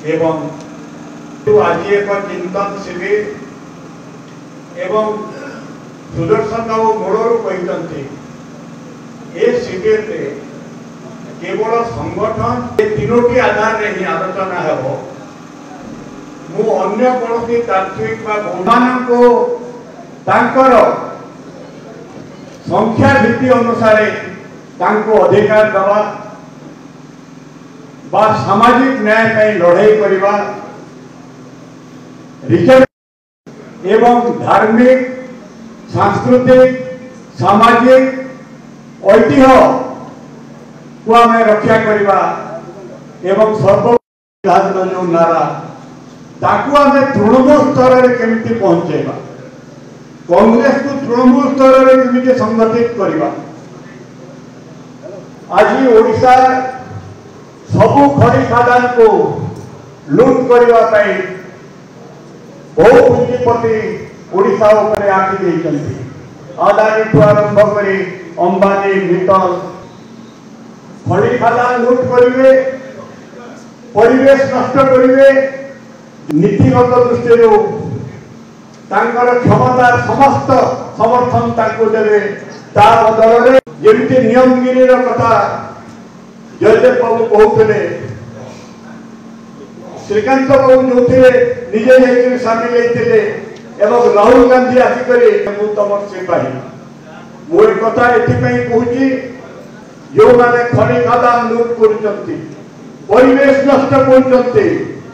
एवं आज एक चिंतन शिविर एवं सुदर्शन बाबू मोड़ू कहते ए शिविर में केवल संगठन तीनोटी आधार रे ही आलोचना हेबो मु अन्य कोनोसी तात्विक मान को तांकर संख्या भित्ति अनुसार तांको अधिकार दबा बा सामाजिक न्याय ପାଇଁ लड़ाई करवा रिजर्व एवं धार्मिक सांस्कृतिक सामाजिक ऐतिह्य को आम रक्षा करवा एवं सर्वधारण जो नारा ताकू आम तृणमूल स्तर में केमिति पहुंचेबा कांग्रेस को तृणमूल स्तर में केमिति संगठित करवा आज ओडिशा सबु खड़ी खादान को लूट करने बहु पूंजीपति ओडिशा उपरे आखि देइछन्ति अदानी ठू आरंभ करी अंबानी मित्तल खड़ी खादान लूट करेंगे परिवेश नष्ट करेंगे नीतिगत दृष्टि क्षमता समस्त समर्थन ताको देवे ता बदल में जमी नियमगिरी कथा जयदेव बाबू कहते श्रीकांत बाबू जो निजे सामिल होते एवं राहुल गांधी आसिक तुम सिपाही मुझे कथा ये कहूँ जो मैंने खड़ी खादान लूट कर परिवेश नष्ट कर